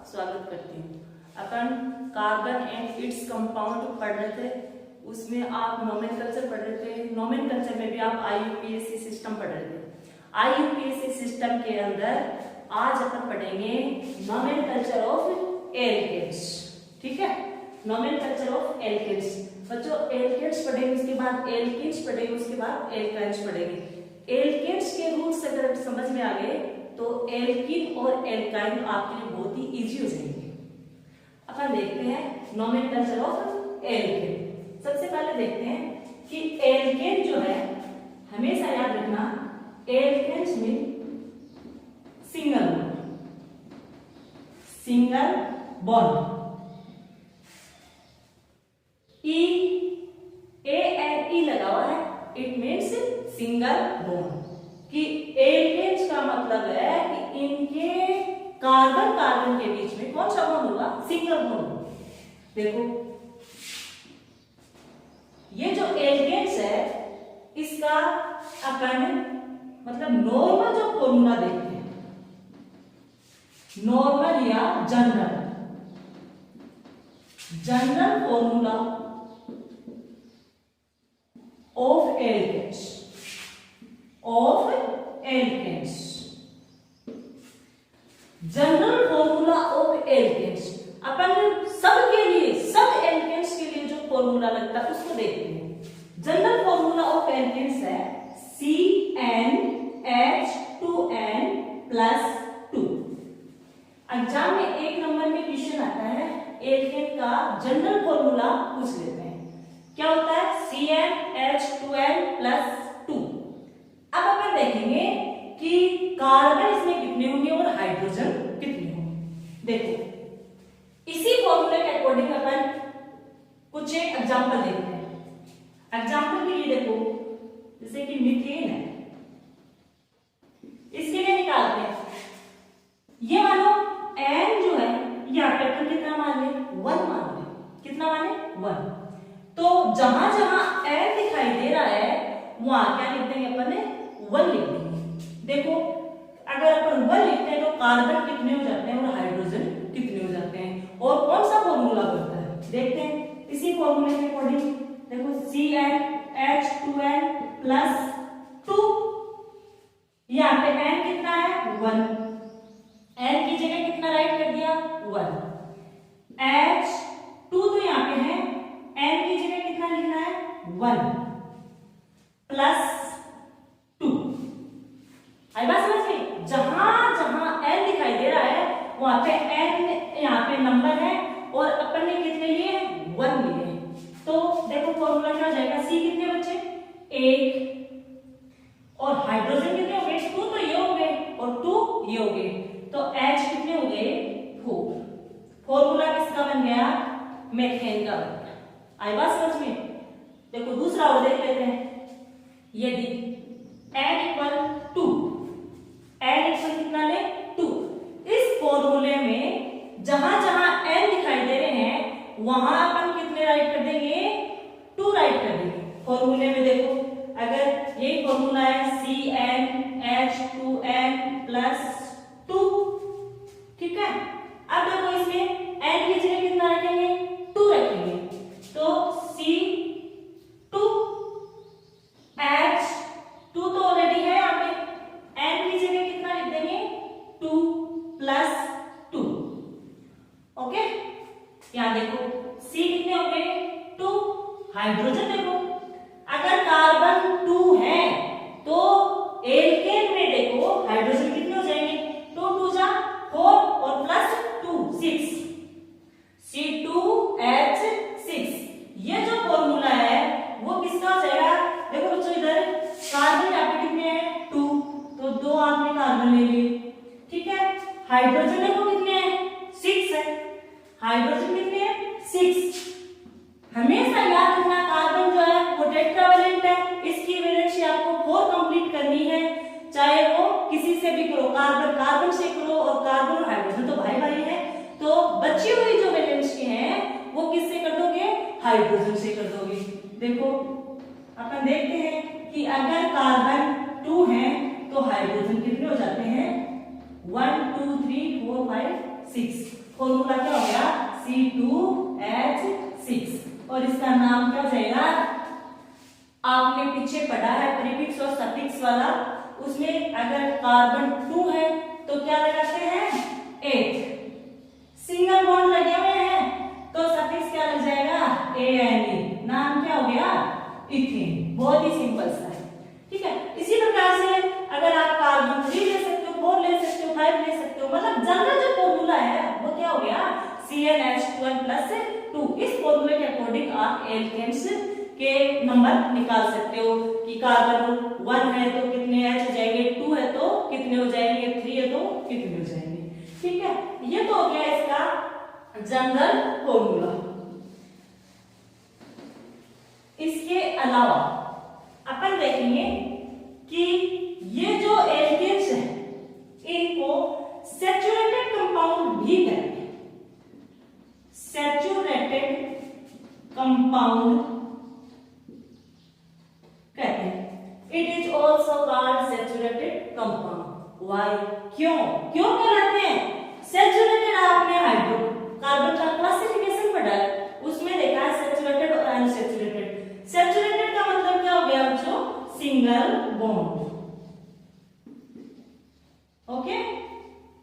स्वागत करती हूँ। अपन कार्बन एंड इट्स कंपाउंड पढ़ रहे थे, उसमें आप नोमेनक्लेचर पढ़ रहे थे। नोमेनक्लेचर में भी आप IUPAC सिस्टम पढ़ रहे थे। IUPAC सिस्टम के अंदर आज अपन पढ़ेंगे नोमेनक्लेचर ऑफ एल्केन्स। ठीक है, नोमेनक्लेचर ऑफ एल्केन्स। बच्चों एल्केन्स पढ़ेंगे, उसके बाद एल्कीन्स पढ़ेंगे, उसके बाद एल्काइन्स पढ़ेंगे। एल्केन्स के रूल्स अगर समझ में आ गए तो एल्कीन और एल्काइन आपके लिए बहुत ही इजी हो जाएंगे। अपन देखते हैं नोमेनक्लेचर ऑफ एल्केन। सबसे पहले देखते हैं कि एल्केन जो है, हमेशा याद रखना एल्केन्स में सिंगल बॉन्ड E लगा हुआ है, इट मीन्स सिंगल बॉन्ड। कि एल्केन्स का मतलब है कि इनके कार्बन कार्बन के बीच में कौन सा बॉन्ड होगा? Single bond. देखो ये जो एल्केन्स है इसका अपन मतलब नॉर्मल जो फॉर्मूला देखते हैं, नॉर्मल या general formula of alkenes general formula of alkenes. अपन सबके लिए, सब एल्केन्स के लिए जो फॉर्मूला लगता है उसको देखते हैं। जनरल फॉर्मूला ऑफ एल्केन्स है CnH2n+2। एग्जाम में 1 नंबर में क्वेश्चन आता है, एल्केन का जनरल फॉर्मूला पूछ लेते हैं। क्या होता है? CnH2n+2। अब अपन देखेंगे कि कार्बन इसमें कितने होंगे और हाइड्रोजन कितने होंगे। देखो इसी फॉर्मूले के अकॉर्डिंग अपन कुछ एक एग्जांपल देखते हैं। एग्जांपल के लिए देखो, जैसे कि मीथेन है, इसके लिए निकालते हैं। ये मानो N जो है, यहाँ पे अपन कितना मान ले? 1 मान ले। कितना माने? 1। तो जहां जहां N दिखाई दे रहा है वहां क्या लिख देंगे? अपन ने 1 लिख देंगे। देखो अगर अपन 1 लिखते हैं तो कार्बन कितने हो जाते हैं और हाइड्रोजन कितने हो जाते हैं, और कौन सा फॉर्मूला बनता है देखते हैं। इसी फॉर्मूले के अकॉर्डिंग देखो CnH2n+2, यहाँ पे N कितना है? 1। N की जगह कितना राइट कर दिया? 1। H2 तो यहाँ पे है, N की जगह कितना लिखना है? 1+2। आई बात समझ में? जहां जहां N दिखाई दे रहा है वहां पे N यहाँ पे नंबर है और अपन ने कितने लिए? 1 लिए। तो देखो फॉर्मूला क्या हो जाएगा? C कितने बचे? 1। और हाइड्रोजन कितने हो गए? 2 तो ये हो गए और 2 ये हो गए, तो H कितने हो गए? 4। फॉर्मूला किसका बन गया? मीथेन का बन गया। आई बात समझ में? देखो दूसरा और देख लेते हैं। यदि N=2, कितना ले? 2। इस फॉर्मूले में जहां जहां N दिखाई दे रहे हैं वहां अपन कितने राइट कर देंगे? 2 राइट कर देंगे। फॉर्मूले में देखो अगर यही फॉर्मूला है CnH2n+2, ठीक है। अब देखो इसमें N की जगह कितना रखेंगे? 2 रखेंगे, तो C2H2 तो ऑलरेडी है यहाँ पे, N की जगह कितना लिख देंगे? 2+2। ओके, यहाँ देखो C कितने हो गए? 2। हाइड्रोजन देखो अगर कार्बन 2 है तो एल्केन में देखो हाइड्रोजन कितने हो जाएंगे? 2 2 जा 4 और +2 6, C2H6। ये जो फॉर्मूला है वो किसका हो जाएगा? देखो बच्चों इधर कार्बन यहाँ पे कितने हैं? 2, तो 2 आपने कार्बन ले लिए, ठीक है। हाइड्रोजन देखो कितने हैं? 6 है। हाइड्रोजन कितने हैं? 6। हमेशा याद रखना कार्बन जो है वो टेट्रावैलेंट है, इसकी वैलेंसी आपको 4 कंप्लीट करनी है, चाहे वो किसी से भी करो, कार्बन से करो, और कार्बन और हाइड्रोजन तो भाई भाई है, तो बची हुई जो वैलेंसी है वो किससे कर दोगे? हाइड्रोजन से कर दोगे। देखो अपन देखते हैं कि अगर कार्बन 2 है तो हाइड्रोजन कितने हो जाते हैं? 1 2 3 4 5 6। फॉर्मूला क्या हो गया C2H6 और इसका नाम क्या हो जाएगा, आपने पीछे पढ़ा है प्रीफिक्स और सफिक्स वाला, उसमें अगर कार्बन 2 है तो क्या लगाते हैं 8, सिंगल बॉन्ड लगे हुए हैं तो सफिक्स क्या लग जाएगा ANE, नाम क्या हो गया इथेन। बहुत ही सिंपल सा है, ठीक है। इसी प्रकार से अगर आप कार्बन 3 ले सकते हो, 4 ले सकते हो, 5 ले सकते हो, मतलब जनरल जो फॉर्मूला है वो क्या हो गया CnH2n+2। इस फॉर्मूले के अकॉर्डिंग आप एल्केन्स के नंबर निकाल सकते हो कि कार्बन 1 है तो कितने H हो जाएंगे, 2 है तो कितने हो जाएंगे, 3 है तो कितने हो जाएंगे, ठीक है। ये तो हो गया इसका जनरल फॉर्मूला। इसके अलावा अपन देखेंगे कि ये जो एल्केन्स है इनको सैचुरेटेड कंपाउंड भी कहते हैं, सैचुरेटेड कंपाउंड कहते हैं। It is also called saturated compound. Why, क्यों कहलाते हैं सैचुरेटेड? आपने हाइड्रोकार्बन का क्लासिफिकेशन पढ़ा है, उसमें देखा है सैचुरेटेड और अनसैचुरेटेड। सैचुरेटेड का मतलब क्या हो गया बच्चों, सिंगल बॉन्ड, ओके।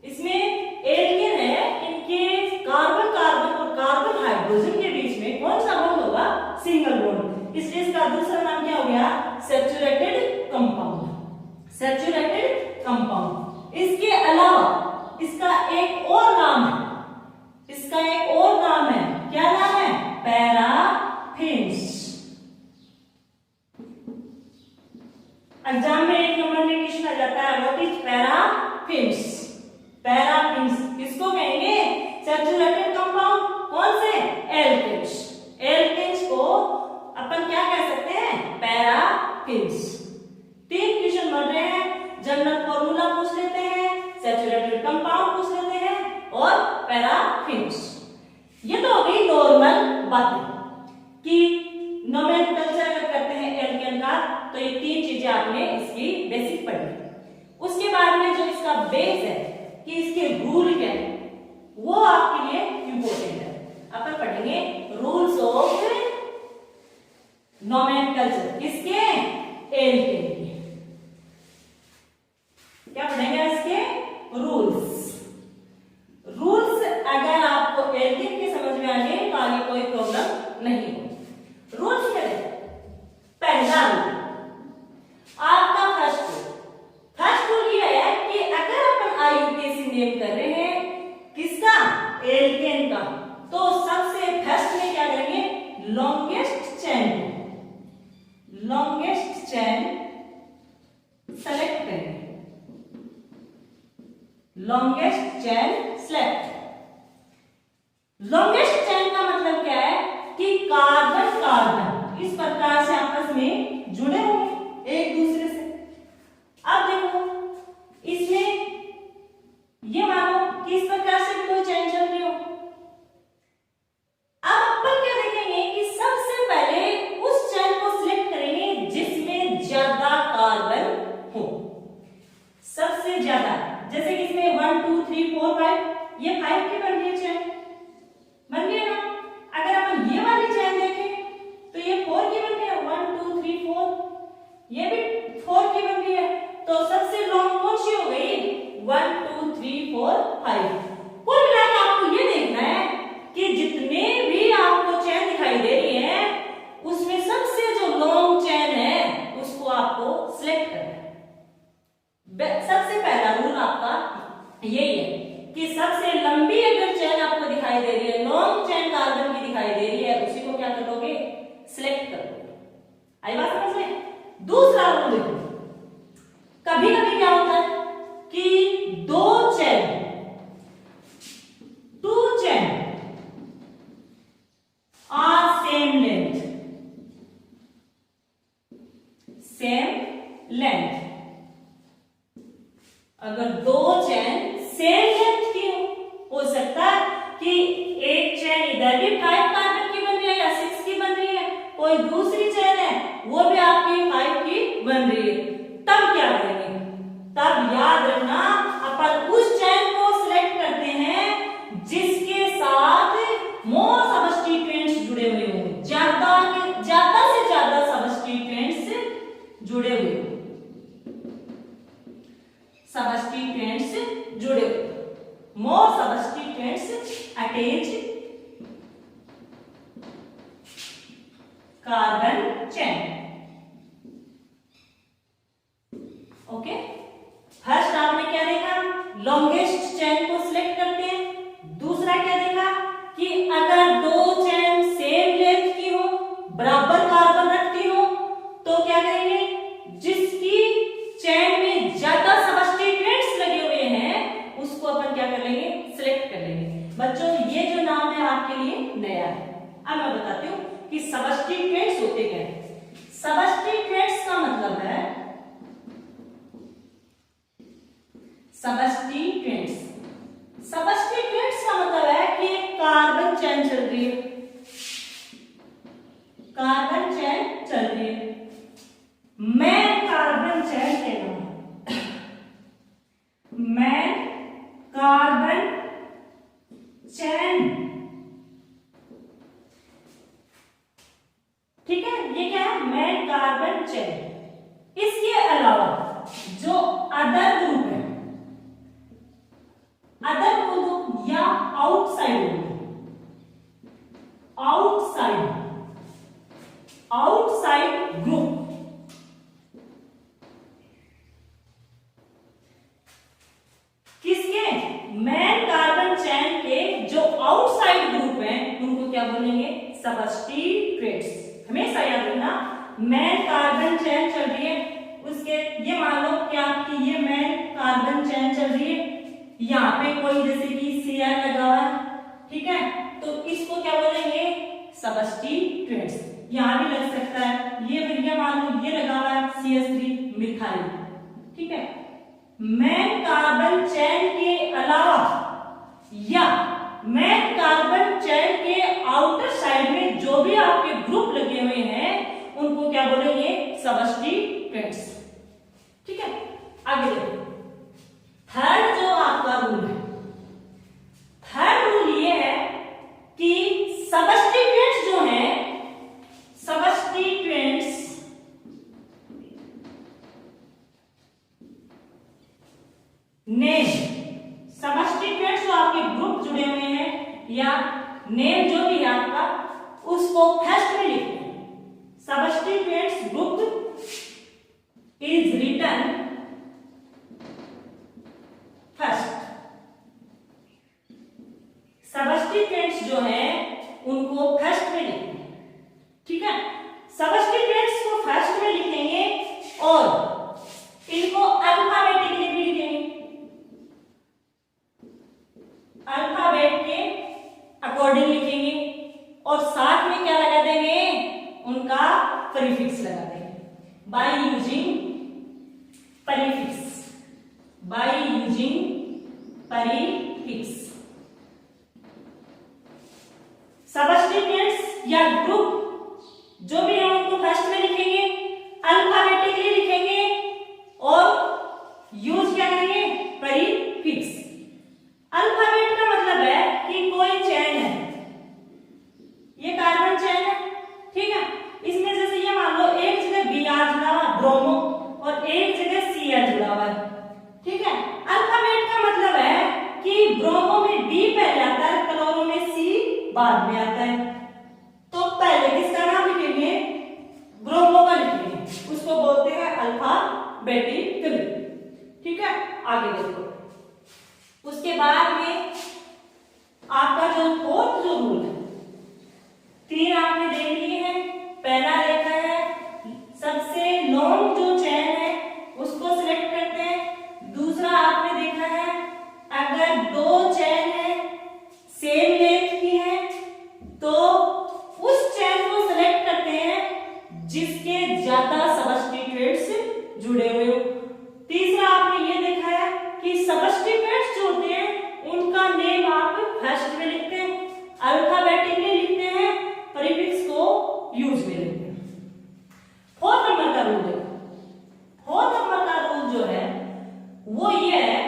इसमें एल्केन है, इनके कार्बन और कार्बन हाइड्रोजन के बीच में कौन सा बॉन्ड होगा, सिंगल बॉन्ड, इसलिए इसका दूसरा नाम क्या हो गया सैचुरेटेड कंपाउंड, सैचुरेटेड कंपाउंड। इसके अलावा इसका एक और नाम है, इसका एक और नाम है, क्या नाम है, पैराफिन्स। एग्जाम में 1 नंबर में क्वेश्चन आ जाता है व्हाट इज पैराफिन्स। पैराफिन्स किसको कहेंगे, सैचुरेटेड कंपाउंड, कौन से एल्केन्स। एल्केन्स को अपन क्या कह सकते हैं, पैराफिन्स। 3 क्वेश्चन बन रहे हैं, जनरल फॉर्मूला पूछ लेते हैं, सैचुरेटेड कंपाउंड पूछ लेते हैं और पैराफिन्स। ये तो हो गई नॉर्मल बातें कि नोमेनक्लेचर अगर करते हैं एल्केन का तो ये 3 चीजें आपने इसकी बेसिक पढ़ी। उसके बाद में जो इसका बेस है कि इसके रूल क्या है वो आपके लिए इंपॉर्टेंट है। अपन पढ़ेंगे रूल्स ऑफ नोमेनक्लेचर, किसके, एल्केन के। क्या पढ़ेंगे इसके रूल्स। रूल्स अगर आपको एल्केन के समझ में आ गए तो आगे कोई प्रॉब्लम नहीं हो। रूल्स क्या है, पहला रूल आपका फर्स्ट रूल ये है कि अगर अपन IUPAC नेम कर रहे हैं किसका, एल्केन का, तो सबसे फर्स्ट में क्या करेंगे, लॉन्गेस्ट चेन सेलेक्ट करेंगे, longest chain select. Longest chain का मतलब क्या है कि कार्बन इस प्रकार से आपस में जुड़े होंगे एक दूसरे से। अब देखो इसमें ये मानो कि इस प्रकार से कोई चेन चल रही हो। अब अपन क्या देखेंगे कि सबसे पहले उस चेन को सिलेक्ट करेंगे जिसमें ज्यादा कार्बन हो, सबसे ज्यादा। जैसे कि इसमें 1 2 3 4 5, ये 5 की बन रही है चेन, बन रही है ना। अगर अपन ये वाली चेन देखें तो ये 4 की बन रही है, 1 2 3 4, ये भी 4 की बन रही है। तो सबसे लॉन्ग कौन सी हो गई, 1 2 3 4 5। कुल मिलाकर आपको ये देखना है कि जितने भी आपको चेन दिखाई दे रही है उसमें सबसे जो लॉन्ग चेन है उसको आपको सिलेक्ट करना है। सबसे पहला रूल आपका यही है कि सबसे लंबी अगर चेन आपको दिखाई दे रही है, लॉन्ग चेन कार्बन की दिखाई दे रही है, उसी को क्या करोगे, सिलेक्ट करोगे। आई बात समझ में। दूसरा rule more substituents attach carbon chain. Okay, first आपने क्या देखा, लॉन्गेस्ट चेन को सिलेक्ट करते हैं। दूसरा क्या देखा कि अगर दो चेन सेम लेंथ की हो, बराबर कार्बन रखती हो, तो क्या करेंगे, जिसकी चेन में ज्यादा सबस्टिट्यूएंट्स लगे हुए हैं उसको अपन क्या कर लेंगे, सिलेक्ट कर लेंगे। बच्चों ये जो नाम है आपके लिए नया है। अब मैं बताती हूँ कि सबस्टिट्यूएंट्स होते क्या है। सबस्टिट्यूएंट्स का मतलब है, सबस्टिट्यूएंट्स का मतलब है कि एक कार्बन चेन चल रही है, कार्बन चेन चल रही है, मैं कार्बन चेन कह रहा हूं, मैं कार्बन चेन, ठीक है, ये क्या है, मैं कार्बन चेन। इसके अलावा जो अदर ग्रुप है, अदर ग्रुप या आउटसाइड ग्रुप, किसके, मेन कार्बन चेन के जो आउटसाइड ग्रुप हैं उनको क्या बोलेंगे, सबस्टिट्यूएंट्स। हमेशा याद रखना, मेन कार्बन चेन चल रही है, उसके ये मान लो कि आपकी ये मेन कार्बन चेन चल रही है, यहाँ पे कोई जैसे कि Cl लगा हुआ है, ठीक है, तो इसको क्या बोलेंगे, सबस्टिट्यूएंट्स। यहाँ भी लग सकता है, ये भैया मान लो ये लगा हुआ है CH3 मिथाइल, ठीक है, मेन कार्बन चेन के अलावा या मेन कार्बन चेन के आउटर साइड में जो भी आपके ग्रुप लगे हुए हैं उनको क्या बोलेंगे, सबस्टिट्यूएंट्स, ठीक है। आगे देखो, थर्ड जो आपका रूल है, थर्ड रूल ये है कि सबस्टिट्यूएंट्स जो है, सबस्टिट्यूएंट्स नेम, सबस्टिट्यूएंट्स जो आपके ग्रुप जुड़े हुए हैं या नेम जो भी है आपका, उसको फर्स्ट में लिखते हैं। सबस्टिट्यूएंट्स ग्रुप इज रिटन फर्स्ट। सबस्टिट्यूएंट्स जो है उनको फर्स्ट में लिखते हैं, ठीक है, सबस्टिट्यूएंट्स को फर्स्ट में लिखेंगे और इनको अल्फाबेटिकली भी लिखेंगे, अल्फाबेट के अकॉर्डिंग लिखेंगे और साथ में क्या लगा देंगे, उनका प्रीफिक्स लगा देंगे by using prefix, by using prefix. Substituents या ग्रुप जो भी है उनको फर्स्ट में लिखेंगे, अल्फाबेटिकली लिखेंगे और यूज क्या करेंगे, प्रीफिक्स। अल्फाबेट का मतलब है कि कोई चेन है, ये कार्बन चेन है, ठीक है, इसमें जैसे ये मान लो एक जगह Br जुड़ा हुआ ब्रोमो और एक जगह Cl जुड़ा हुआ है, ठीक है। अल्फाबेट का मतलब है कि ब्रोमो में B पहले आता है, क्लोरो में C बाद में आता है, तो पहले किसका नाम लिखेंगे, ब्रोमो का लिखेंगे, उसको बोलते हैं अल्फाबेटिकली, ठीक है। आगे देखो, उसके बाद में आपका जो फोर्थ जो रूल है, तीन आपने देख लिए हैं। पहला देखा है सबसे लॉन्ग जो चेन है उसको सिलेक्ट करते हैं। दूसरा आपने देखा है अगर दो चेन है सेम लेंथ की है तो उस चेन को सिलेक्ट करते हैं जिसके ज्यादा सबस्टिट्यूएंट्स जुड़े हुए हो। तीसरा आपने ये देखा है कि सबस्टिट्यूएंट्स जो होते हैं उनका नेम आप फर्स्ट में लिखते हैं, अल्फाबेटिकली लिखते हैं, प्रीफिक्स को यूज में लेते हैं। फोर्थ नंबर का रूल है, फोर्थ नंबर का रूल जो है वो ये है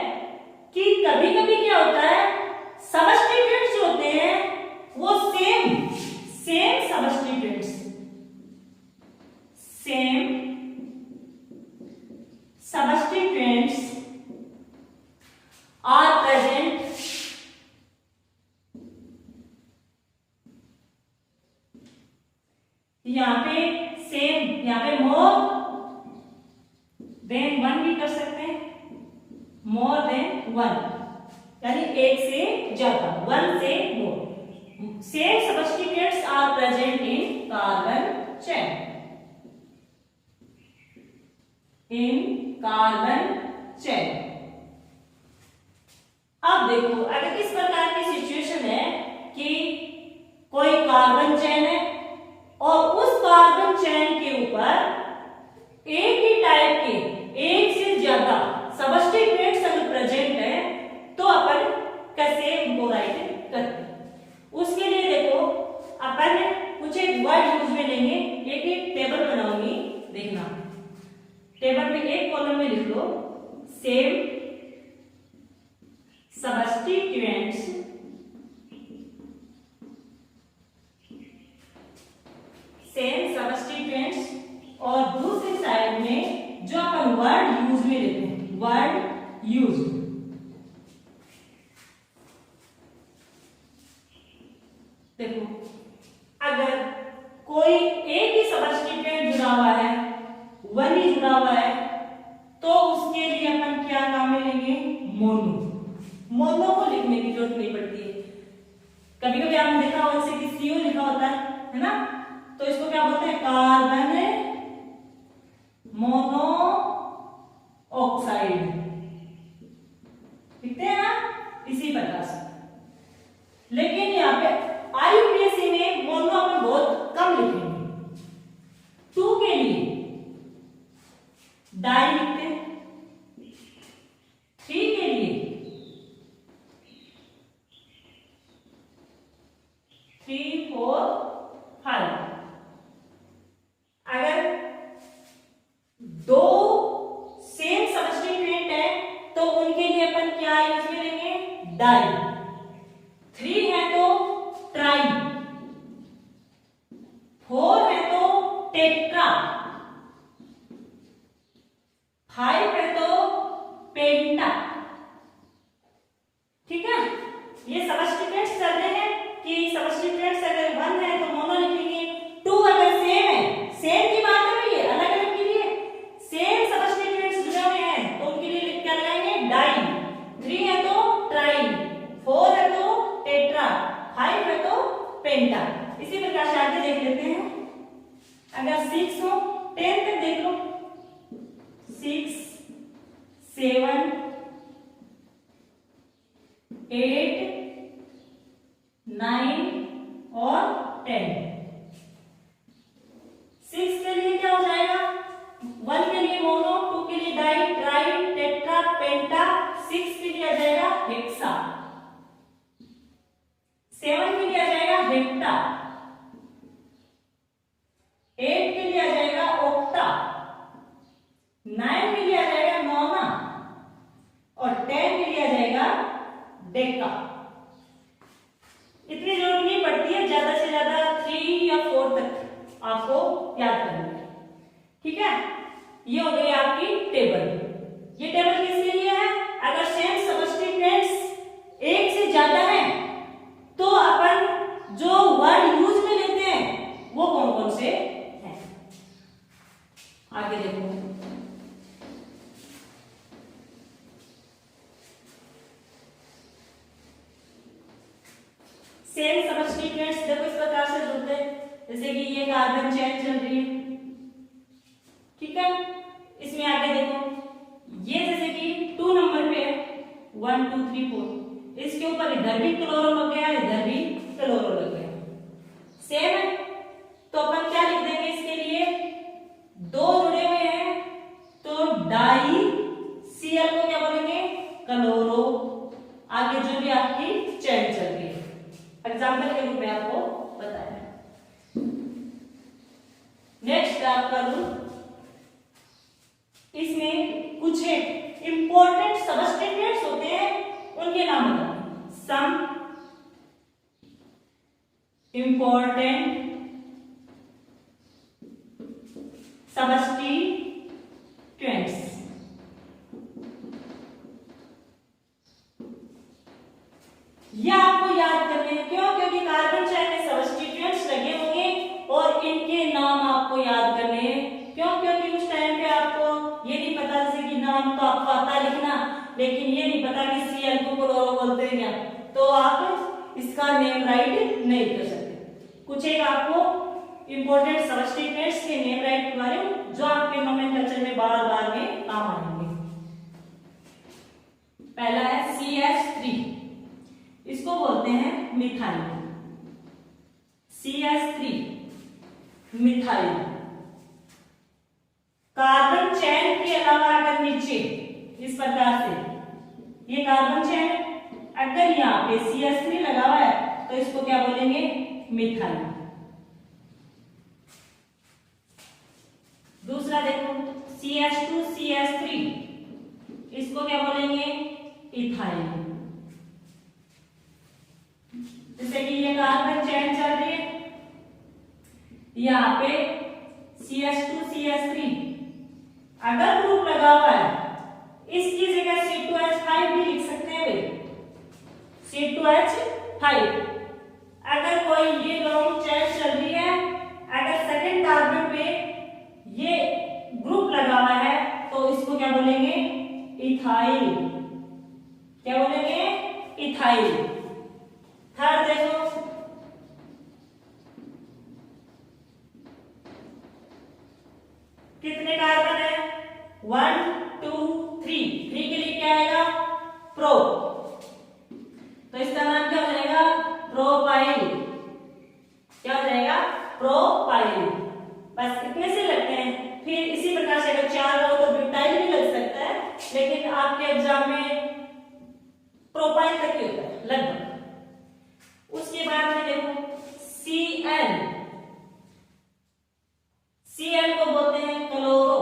कि कभी कभी क्या होता है, सबस्टिट्यूएंट्स जो होते हैं वो same सबस्टिट्यूएंट्स, same substituents are present यहाँ पे सेम, यहाँ पे मोर देन वन भी कर सकते हैं, मोर देन वन, यानी एक से ज्यादा, वन से more. Same substituents are present in carbon chain, in carbon chain. अब देखो, अगर इस प्रकार की सिचुएशन है कि कोई कार्बन चेन है और उस कार्बन चेन के ऊपर एक ही टाइप के एक से ज्यादा सबस्टिट्यूएंट्स अगर प्रेजेंट है तो अपन कैसे उनको राइट करते हैं। उसके लिए देखो, अपन कुछ एक वर्ड यूज में लेंगे, एक टेबल बनाऊंगी, देखना। टेबल में एक कॉलम में लिख लो सेम सबस्टिट्यूएंट्स और दूसरी साइड में जो अपन वर्ड यूज में लेते हैं, वर्ड यूज। देखो, अगर कोई एक ही सबस्टिट्यूएंट जुड़ा हुआ है, वन ही जुड़ा हुआ है, तो उसके लिए अपन क्या काम में लेंगे, मोनो। मोनो को लिखने की जरूरत नहीं पड़ती है। कभी कभी आपने देखा होगा जैसे कि CO लिखा होता है ना, तो इसको क्या बोलते हैं, कार्बन मोनो ऑक्साइड, लिखते हैं ना इसी प्रकार से। लेकिन यहाँ पे IUPAC में मोनो अपन बहुत कम लिखेंगे। 2 के लिए डाई लिखते हैं, 3 के लिए 3, 4, 5। अगर 2 सेम सबस्टिट्यूएंट है तो उनके लिए अपन क्या यूज में लेंगे, डाई। 3 है तो ट्राई, 4 है तो टेट्रा, 5 है तो पेंटा। ठीक है, ये सबस्टिट्यूएंट्स चल रहे हैं कि सबस्टिट्यूएंट्स अगर 1 है तो मोनो लिखेंगे, 2 अगर सेम है, सेम की बात है ये, अलग अलग के लिए सेम सबस्टिट्यूएंट्स जुड़े हुए हैं तो उनके लिए क्या लगाएंगे, डाई। 3 है तो ट्राई, 4 है तो टेट्रा, 5 है तो पेंटा। इसी प्रकार से आगे देख लेते हैं। अगर 6 हो, 10 तक देख लो, 6, 7, 8, 9 और 10। 6 के लिए क्या हो जाएगा, 1 के लिए मोनो, 2 के लिए डाई, ट्राई, टेट्रा, पेंटा, 6 के लिए आ जाएगा हेक्सा, 7 के लिए आ जाएगा हेक्टा, 8 के लिए आ जाएगा ऑक्टा, 9 के लिए आ जाएगा नोना और 10 के लिए आ जाएगा डेका। इतनी जरूरत नहीं पड़ती है, ज्यादा से ज्यादा 3 या 4 तक आपको याद करना है। ठीक है, ये हो गई आपकी टेबल। ये टेबल किसके लिए है, अगर सेम सबस्टिट्यूएंट्स एक से ज्यादा है तो अपन जो वर्ड यूज में लेते हैं वो कौन कौन से हैं। आगे देखो, सेम सबस्टिट्यूएंट्स देखो इस प्रकार से जुड़ते हैं, जैसे कि ये कार्बन चेन चल रही है। ठीक है, इसमें आगे देखो, ये जैसे कि 2 नंबर पे है, 1 2 3 4, इसके ऊपर इधर भी क्लोरो लग गया, इधर भी क्लोरो लग गया, सेम है। तो अपन क्या लिख देंगे, इसके लिए 2 जुड़े हुए हैं तो डाई, Cl को क्या बोलेंगे, क्लोरो। आगे जो भी आपकी चेन चल रही है, एग्जाम्पल के रूप में आपको बताया। नेक्स्ट आपका रूल, इसमें कुछ इंपॉर्टेंट सबस्टिट्यूएंट्स होते हैं, उनके नाम बताओ। सम इंपॉर्टेंट सबस्टिट्यूएंट्स, ये आपको याद करने हैं। क्यों, क्योंकि कार्बन चेन में सबस्टिट्यूएंट्स लगे होंगे और इनके नाम नाम तो आपको आता है लिखना, लेकिन ये नहीं पता कि Cl को क्लोरो बोलते हैं क्या, तो आप इसका नेम राइट नहीं कर सकते। कुछ एक आपको इंपॉर्टेंट सबस्टिट्यूएंट्स के नेम राइट के बारे में जो आपके नोमेनक्लेचर में बार बार में काम आएंगे। पहला है CH3, इसको बोलते हैं methyl. CH3 methyl. Carbon chain के अलावा अगर नीचे इस प्रकार से ये कार्बन चेन, अगर यहाँ पे CH3 लगा हुआ है तो इसको क्या बोलेंगे, मिथाइल। दूसरा देखो CH2 CH3, इसको क्या बोलेंगे, इथाइल। जैसे कि ये कार्बन चेन चल रही है, यहाँ पे CH2 CH3 अगर ग्रुप लगा हुआ है, इसकी जगह C2H5 भी लिख सकते हैं वे, C2H5। अगर कोई ये दोनों चेन चल रही है, अगर सेकंड कार्बन पे ये ग्रुप लगा हुआ है तो इसको क्या बोलेंगे, इथाइल। क्या बोलेंगे, इथाइल। थर्ड देखो कितने कार्बन है, 1 2 3, 3 के लिए क्या आएगा, प्रो, तो इसका नाम क्या हो जाएगा, प्रोपाइल। क्या हो जाएगा, प्रोपाइल। बस इतने से लगते हैं। फिर इसी प्रकार से अगर 4 हो तो ब्यूटाइल भी लग सकता है, लेकिन आपके एग्जाम में प्रोपाइल तक ही होता है लगभग। उसके बाद में देखो Cl, Cl को बोलते हैं क्लोरो।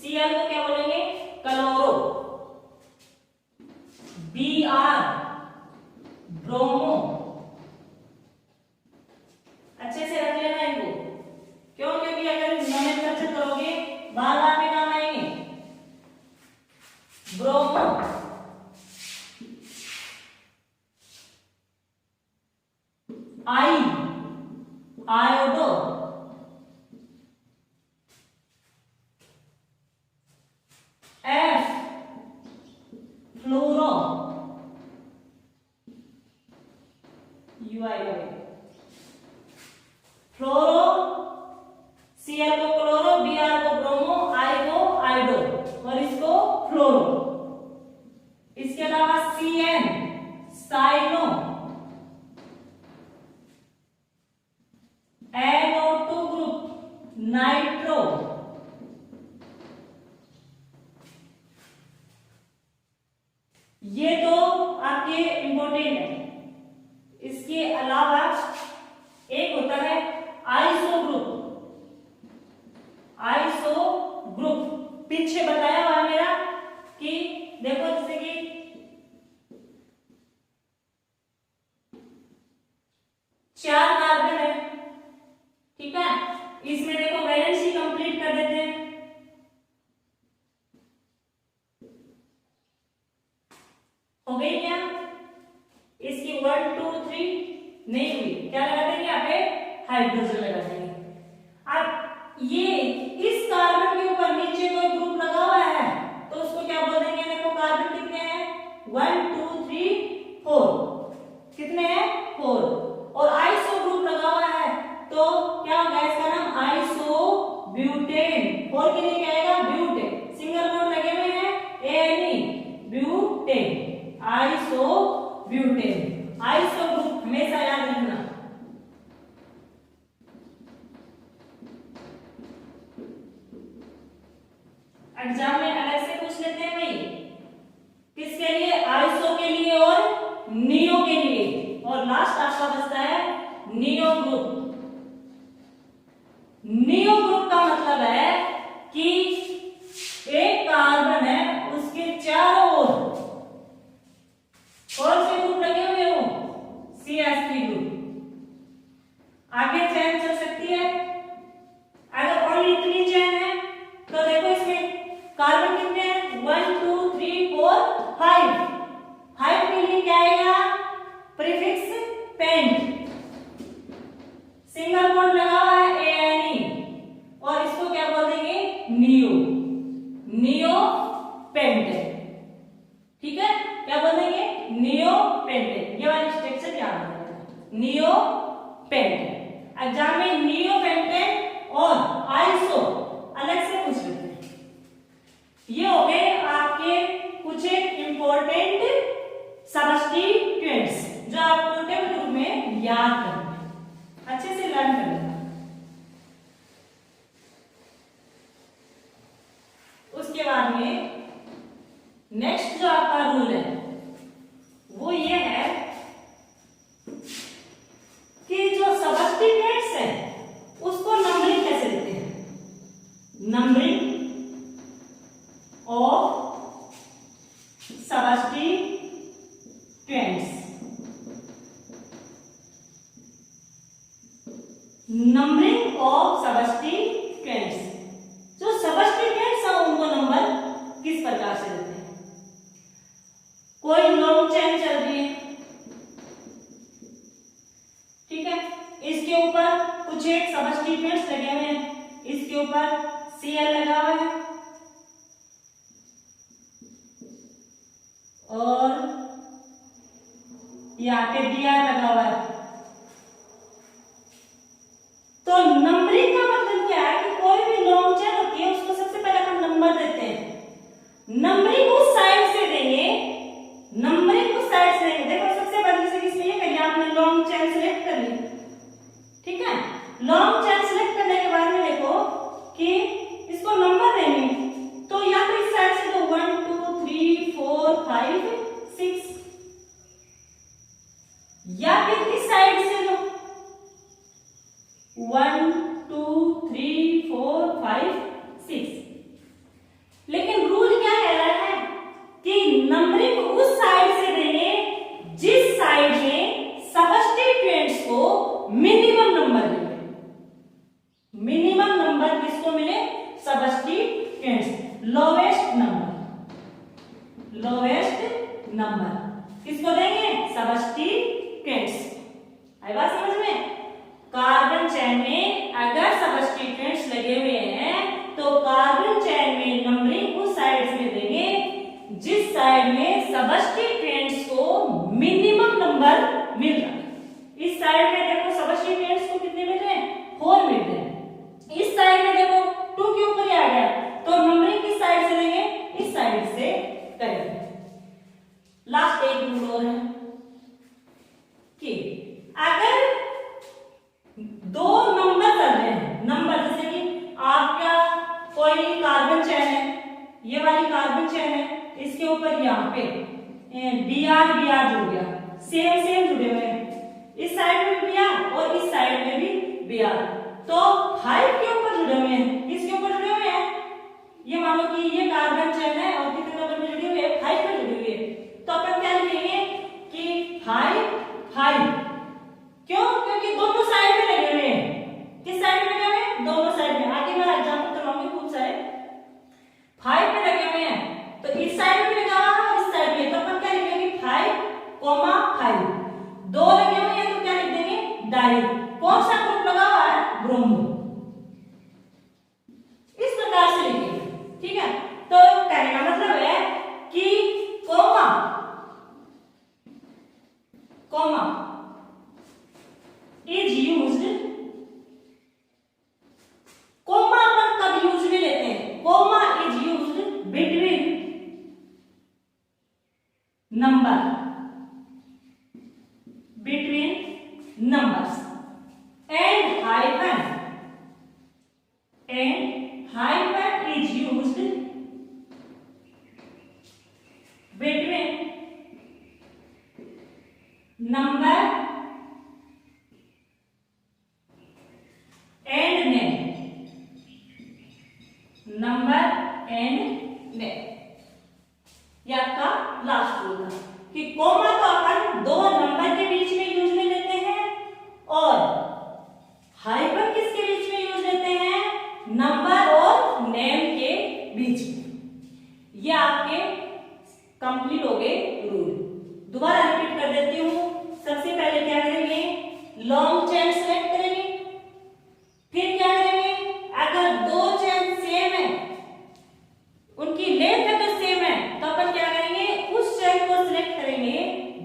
Cl को क्या बोलेंगे, क्लोरो। Br bromo. अच्छे से रख लेना इनको, क्यों, क्योंकि अगर नोमेनक्लेचर करोगे बार बार में काम आएंगे। ब्रोमो। आई आयोडो। F फ्लोरो। UI फ्लोरो। Cl को क्लोरो, Br को ब्रोमो, I को आयोडो और इसको फ्लोरो। इसके अलावा Cn cyano, NO2 group nitro, ये तो आपके इंपॉर्टेंट है। इसके अलावा एक होता है आइसो ग्रुप। आइसो ग्रुप पीछे बताया हुआ मेरा कि देखो, जैसे कि चार कार्बन है, ठीक है, इसमें देखो वैलेंसी कंप्लीट कर देते हैं। हो गई क्या, इसकी 1 2 3 नहीं हुई, क्या लगा देंगे यहाँ पे, हाइड्रोजन लगा देंगे। अब ये इस कार्बन के ऊपर नीचे कोई ग्रुप लगा हुआ है तो उसको क्या बोल देंगे, देखो कार्बन कितने हैं, 1 2 3 4, कितने हैं, 4, और आइसो ग्रुप लगा हुआ है तो क्या होगा, इसका नाम आइसो ब्यूटेन। 4 के लिए क्या आएगा, ब्यूटेन। सिंगल बॉन्ड लगे हुए हैं, ANE butane, iso butane. Iso group हमेशा याद रखना। एग्जाम में अलग से पूछ लेते हैं भाई, किसके लिए, आइसो के लिए और नियो के लिए, और लास्ट आपका बचता है नियो ग्रुप। नियो ग्रुप का मतलब है कि एक कार्बन है, उसके चारों ओर कौन से ग्रुप लगे हुए हो, CH3 ग्रुप। आगे चेन चल सकती है, अगर ओनली इतनी चेन है तो देखो इसमें कार्बन कितने हैं, 1 2 3 4 5। 5 के लिए क्या आएगा, प्रीफिक्स पेंट। सिंगल बॉन्ड लगा हुआ है, ANE, और इसको क्या बोल देंगे, नियो। नंबरिंग ऑफ सबस्टिट्यूएंट्स, जो सबस्टिट्यूएंट्स हैं उनको नंबर किस प्रकार से देते हैं। कोई लॉन्ग चेन चल रही है, ठीक है, इसके ऊपर कुछ एक सबस्टिट्यूएंट्स लगे हुए हैं, इसके ऊपर Cl लगा हुआ है और यहाँ पे Br लगा हुआ है। तो नंबरिंग का मतलब क्या है कि कोई भी लॉन्ग चेन होती है उसको सबसे पहले हम नंबर देते हैं। नंबरिंग उस साइड से देंगे, नंबरिंग उस साइड से देंगे। देखो सबसे पहले से किसने ये करिए, आपने लॉन्ग चेन सेलेक्ट कर ली, ठीक है। लॉन्ग चेन सेलेक्ट करने के बाद में देखो कि इसको नंबर देंगे, तो या तो इस साइड से तो 1 2 3 4 5 6, या फिर इस साइड से दो 1 2 3 4 5 6। लेकिन रूल क्या कह रहा है कि नंबरिंग उस साइड से देंगे जिस साइड में सबस्टिट्यूएंट्स को मिनिमम नंबर मिले। मिनिमम नंबर किसको मिले, सबस्टिट्यूएंट्स, लोवेस्ट नंबर, लोवेस्ट नंबर किसको देंगे, सबस्टिट्यूएंट्स। आई बात समझ में। कार्बन चेन में अगर सबस्टिट्यूएंट्स लगे हुए हैं तो कार्बन चेन में नंबरिंग उस साइड से देंगे जिस साइड में सबस्टिट्यूएंट्स को मिनिमम नंबर मिल रहा है। इस साइड में देखो सबस्टिट्यूएंट्स को कितने मिल रहे हैं, 4 मिल रहे हैं। इस साइड में देखो 2 के ऊपर ही आ गया, तो नंबरिंग किस साइड से देंगे, इस साइड से करेंगे। लास्ट एक रूल और है कि अगर दो नंबर कर रहे हैं, नंबर जैसे कि आपका कोई कार्बन चेन है, ये वाली कार्बन चेन है, इसके ऊपर यहाँ पे Br जुड़ गया, सेम सेम जुड़े हुए हैं, इस साइड में भी Br और इस साइड में भी Br, तो 5 के ऊपर जुड़े हुए हैं, किसके ऊपर जुड़े हुए हैं, ये मानो कि ये कार्बन चेन है और कितने नंबर में जुड़ी हुई है, 5 पे जुड़ी हुई है। तो अपन क्या लिखेंगे कि 5 5, क्यों, क्योंकि दोनों साइड में लगे हुए हैं। किस साइड में लगे हुए हैं, दोनों साइड में। आगे मैं एग्जांपल करवाऊंगी खूब सारे। 5 पे लगे हुए हैं तो इस साइड में लगा हुआ है और इस साइड में, तो अपन क्या लिखेंगे 5, 5। 2 लगे हुए हैं तो क्या लिख देंगे, डाई। कौन सा ग्रुप लगा हुआ है, ब्रोमो। इस प्रकार से लिखेंगे, ठीक है। तो कहने का मतलब है कि कोमा is used, कोमा अपन कब यूज में लेते हैं, coma is used between numbers and hyphen is used between number and name, number and name. ये आपका लास्ट रूल था कि कोमा तो अपन 2 नंबर के बीच में यूज में लेते हैं और हाइपन किसके बीच में यूज लेते हैं, नंबर और नेम के बीच में। ये आपके कंप्लीट हो गए रूल। दोबारा रिपीट कर देती हूँ। सबसे पहले क्या करेंगे, लॉन्ग चेन सेलेक्ट करेंगे, फिर क्या करेंगे, अगर 2 चेन सेम है, उनकी लेंथ अगर सेम है, तो अपन क्या करेंगे, उस चेन को सिलेक्ट करेंगे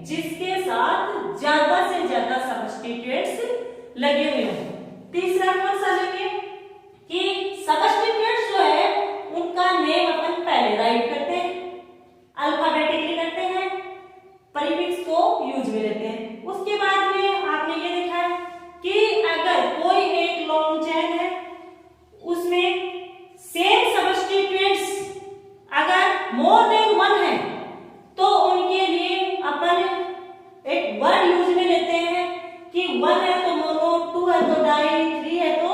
जिसके साथ ज्यादा से ज्यादा सबस्टिट्यूएंट्स लगे हुए हों। तीसरा कौन सा लेंगे कि सबस्टिट्यूएंट्स जो है उनका नेम अपन पहले राइट करते हैं, अल्फाबेटिकली करते हैं, प्रीफिक्स को यूज में लेते हैं। उसके बाद में आपने ये देखा है कि अगर कोई एक लॉन्ग चेन है उसमें सेम सबस्टिट्यूएंट्स अगर मोर देन 1 है तो उनके लिए अपन एक वर्ड यूज में लेते हैं कि 1 है तो मोनो, 2 है तो डाई, 3 है तो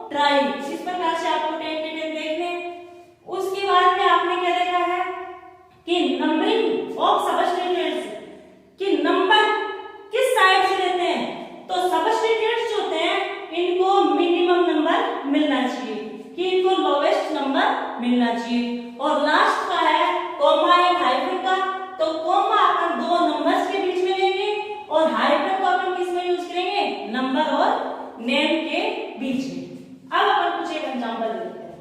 ट्राई। इस प्रकार से आपको 10 के 10 देखने। उसके बाद में आपने क्या देखा है कि नंबरिंग ऑफ सबस्टिट्यूएंट्स कि नंबर किस साइड से लेते हैं, तो सबस्टिट्यूएंट्स जो होते हैं इनको नेम के बीच में। अब अपन कुछ एक एग्जांपल देखते हैं।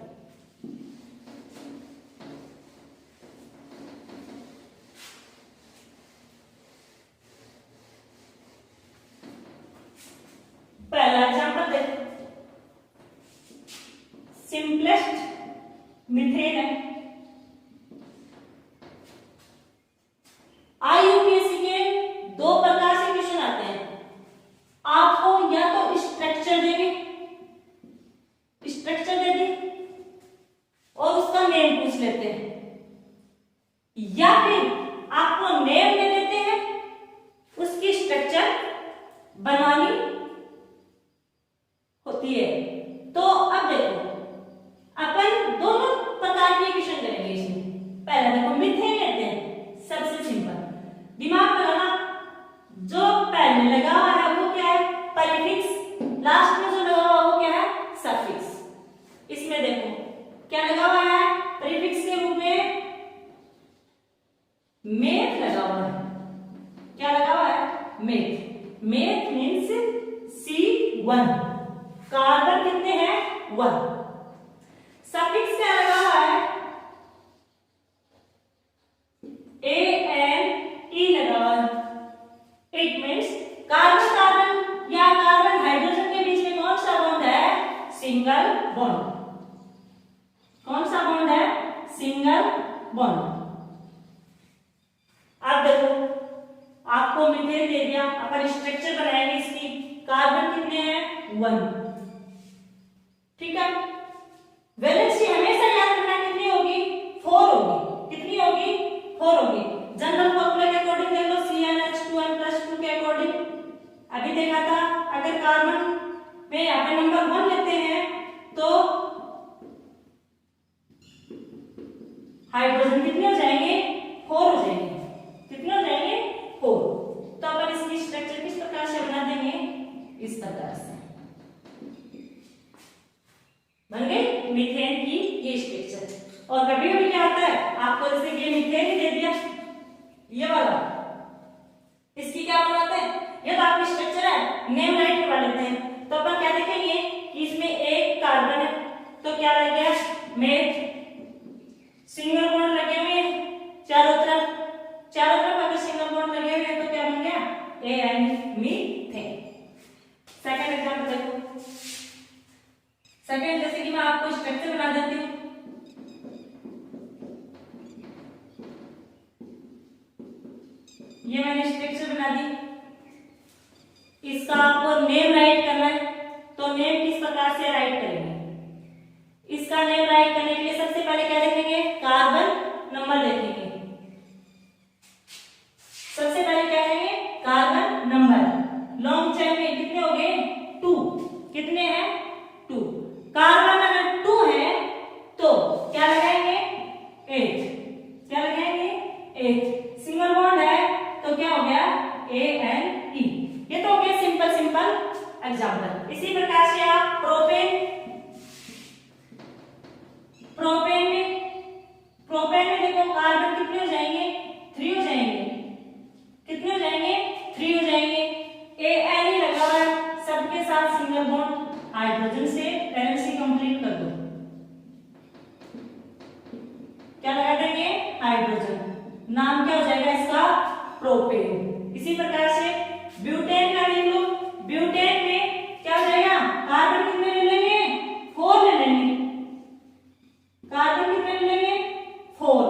पहला एग्जांपल देखो, सिंपलेस्ट मीथेन है। आईयूपीएससी के दो प्रकार से क्वेश्चन आते हैं। आपको या तो स्ट्रक्चर देंगे, स्ट्रक्चर दे दी और उसका नेम पूछ लेते हैं, या फिर आपको नेम दे देते हैं, उसकी स्ट्रक्चर बनवानी होती है। तो अब देखो, अपन दोनों प्रकार के क्वेश्चन करेंगे इसमें। पहला देखो मीथेन लेते हैं, सबसे सिंपल, दिमाग लगाना। जो पहले लगा हुआ है वो क्या है? प्रीफिक्स। लास्ट में जो लगा हुआ वो क्या है? सफिक्स। इसमें देखो क्या लगा हुआ है? प्रीफिक्स के रूप में मेथ लगा हुआ है। क्या लगा हुआ है? Meth. Meth means C1। Carbon कितने हैं? 1। सफिक्स क्या लगा हुआ है? ANE लगा हुआ है। इट मीन्स कार्बन कार्बन या कार्बन हाइड्रोजन के बीच में कौन सा बॉन्ड है? Single bond. कौन सा बॉन्ड है? Single bond. अब देखो, आपको मीथेन दे दिया, अपन स्ट्रक्चर बनाएंगे इसकी। कार्बन कितने हैं? 1। ठीक है। वैलेंसी हमेशा याद रखना कितनी होगी? 4 होगी। कितनी होगी? 4 होगी। जनरल फॉर्मूला के अकॉर्डिंग देख लो, CnH2n+2 के अकॉर्डिंग अभी देखा था। अगर कार्बन में यहाँ पे नंबर 1 लेते हैं तो हाइड्रोजन कितने हो जाएंगे? 4 हो जाएंगे। कितने हो जाएंगे? 4। तो अपन इसकी स्ट्रक्चर किस प्रकार से बना देंगे? इस प्रकार से बन गई मीथेन की ये स्ट्रक्चर। और कभी कभी क्या होता है, आपको जैसे ये मीथेन ही दे दिया, ये वाला, इसकी क्या बनाते हैं? ये तो आपकी स्ट्रक्चर है, नेम राइट करवा लेते हैं। तो अपन क्या देखेंगे कि इसमें एक कार्बन है, तो क्या लग गया? मेथ। सिंगल बॉन्ड लगे हुए हैं चारों तरफ। चारों तरफ अगर सिंगल बॉन्ड लगे हुए हैं तो क्या बन गया? AN methane. सेकंड एग्जांपल देखो। सेकंड, जैसे कि मैं आपको स्ट्रक्चर बना देती हूँ। ये मैंने स्ट्रक्चर बना दी। इसका आपको नेम राइट करना है, तो नेम किस प्रकार से राइट करेंगे? इसका नेम राइट करने के लिए सबसे पहले क्या लिखेंगे? कार्बन नंबर लिखेंगे। सबसे पहले क्या करेंगे? Carbon number. लॉन्ग चेन में कितने हो गए? 2। कितने हैं? 2। कार्बन अगर 2 है तो क्या लगाएंगे? 8। क्या लगाएंगे? 8। सिंगल बॉन्ड है तो क्या हो गया? ANE। ये तो हो गया सिंपल सिंपल एग्जांपल। इसी प्रकार से आप प्रोपेन में देखो, कार्बन कितने हो जाएंगे? 3 हो जाएंगे। कितने हो जाएंगे? 3 हो जाएंगे। ANE लगा हुआ है, सबके साथ सिंगल बॉन्ड, हाइड्रोजन से वैलेंसी कंप्लीट कर दो। क्या लगा देंगे? हाइड्रोजन। नाम क्या हो जाएगा इसका? प्रोपेन। इसी प्रकार से ब्यूटेन का देख लो। ब्यूटेन में क्या हो जाएगा? कार्बन कितने ले लेंगे? 4 ले लेंगे। कार्बन कितने ले लेंगे? 4।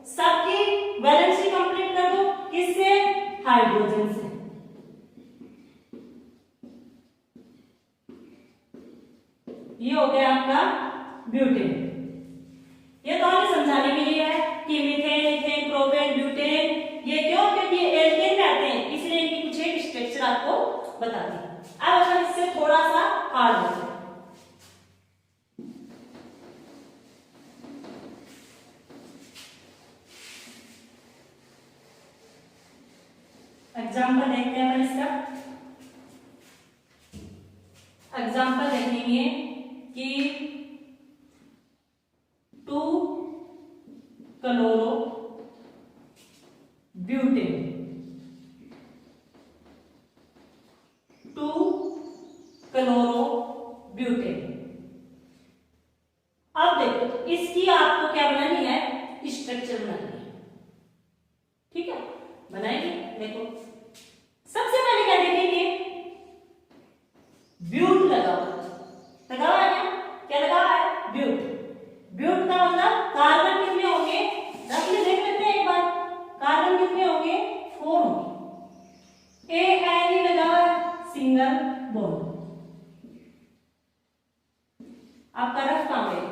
सबकी वैलेंसी कंप्लीट कर दो। किससे? हाइड्रोजन से। ये हो गया आपका ब्यूटेन। ये तो हमें समझाने के लिए है कि मीथेन, इथेन, प्रोपेन, ब्यूटेन ये क्यों? क्योंकि ये एल्केन में आते हैं, इसलिए इनकी कुछ एक स्ट्रक्चर आपको बता दी। अब अगर इससे थोड़ा सा हार्ड हो जाए, एग्जाम्पल देखते हैं अपन इसका। एग्जाम्पल देखेंगे कि 2 क्लोरो ब्यूटेन, 2 क्लोरो ब्यूटेन। अब देखो इसकी आपको क्या बनानी है, स्ट्रक्चर बनानी है, ठीक है, बनाएंगे। देखो सबसे पहले क्या देखेंगे, ब्यूट लगा हुआ है, क्या लगा हुआ है, ब्यूट। ब्यूट का मतलब कार्बन कितने होंगे, रफली देख लेते हैं एक बार, कार्बन कितने होंगे, 4 होंगे। ए एन लगा हुआ है, सिंगल बॉन्ड। आपका रफ काम है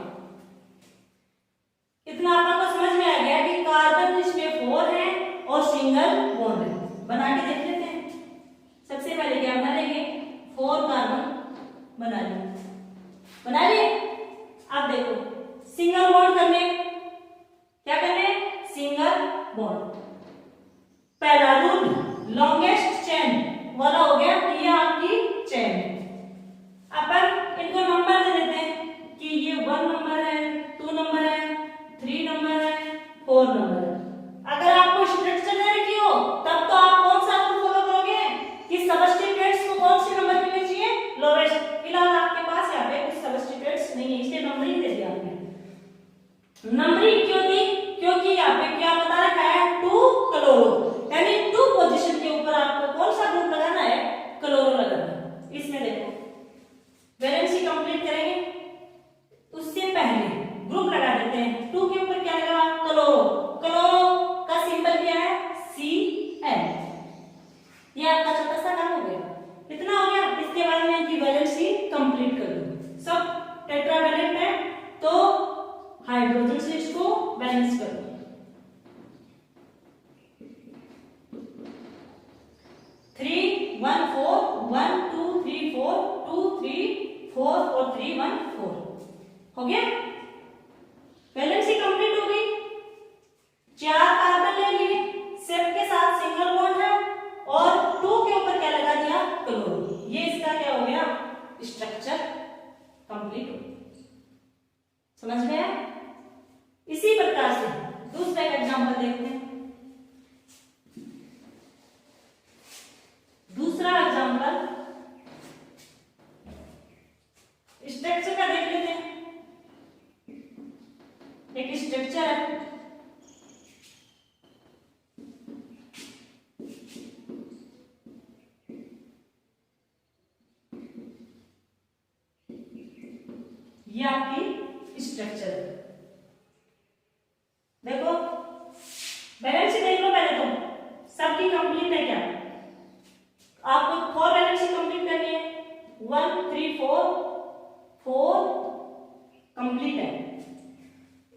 इतना, आपको समझ में आ गया कि कार्बन इसमें 4 है और सिंगल बॉन्ड है। बना के देख लेते हैं। सबसे पहले क्या बना लेंगे, 4 कार्बन बना लिए, बना लिए। अब देखो सिंगल बॉन्ड करने, क्या करने, सिंगल बॉन्ड। पहला रूल लॉन्गेस्ट चेन वाला हो गया, ये आपकी चेन है। अपन इनको नंबर दे देते हैं कि ये 1 नंबर है, 2 नंबर है, 3 नंबर है, 4 नंबर है। अगर आपको स्ट्रक्चर दे रखी हो तब तो आप कौन सा रूल फॉलो करोगे कि सबस्टिट्यूएंट्स को कौन से नंबर मिलने चाहिए, लोवेस्ट। फिलहाल आपके पास यहाँ पे कुछ सबस्टिट्यूएंट्स नहीं है, इसलिए नंबरिंग दे दिया आपने। नंबरिंग क्यों दी, क्योंकि यहाँ पे क्या बता रखा है, 2 क्लोरो, यानी 2 पोजीशन के ऊपर आपको कौन सा ग्रुप लगाना है, क्लोरो लगाना है। इसमें देखो वैलेंसी कंप्लीट करेंगे, उससे पहले ग्रुप लगा देते हैं। 2 के ऊपर क्या लगा, क्लोरो। क्लोरो का सिंबल क्या है, Cl। ये आपका छोटा सा काम हो गया, इतना हो गया। इसके बाद में इनकी वैलेंसी कंप्लीट कर दो। सब टेट्रावैलेंट है तो हाइड्रोजन से इसको बैलेंस कर दो। 3 1 4 1 2 3 4 2 3 4 और 3 1 4 हो गया। वैलेंसी कंप्लीट हो गई। 4 कार्बन ले लिए, सबके साथ सिंगल बॉन्ड है और 2 के ऊपर क्या लगा दिया, क्लोरो। ये इसका क्या हो गया, स्ट्रक्चर कंप्लीट हो गया। समझ में आया। इसी प्रकार से दूसरा एग्जांपल देखते हैं। दूसरा एग्जांपल स्ट्रक्चर का देख लेते हैं। एक स्ट्रक्चर है, ये आपकी स्ट्रक्चर है। देखो बैलेंस देख लो पहले, तो सबकी कंप्लीट है क्या, आपको 4 बैलेंस कंप्लीट करनी है। 1 3 4 कंप्लीट है।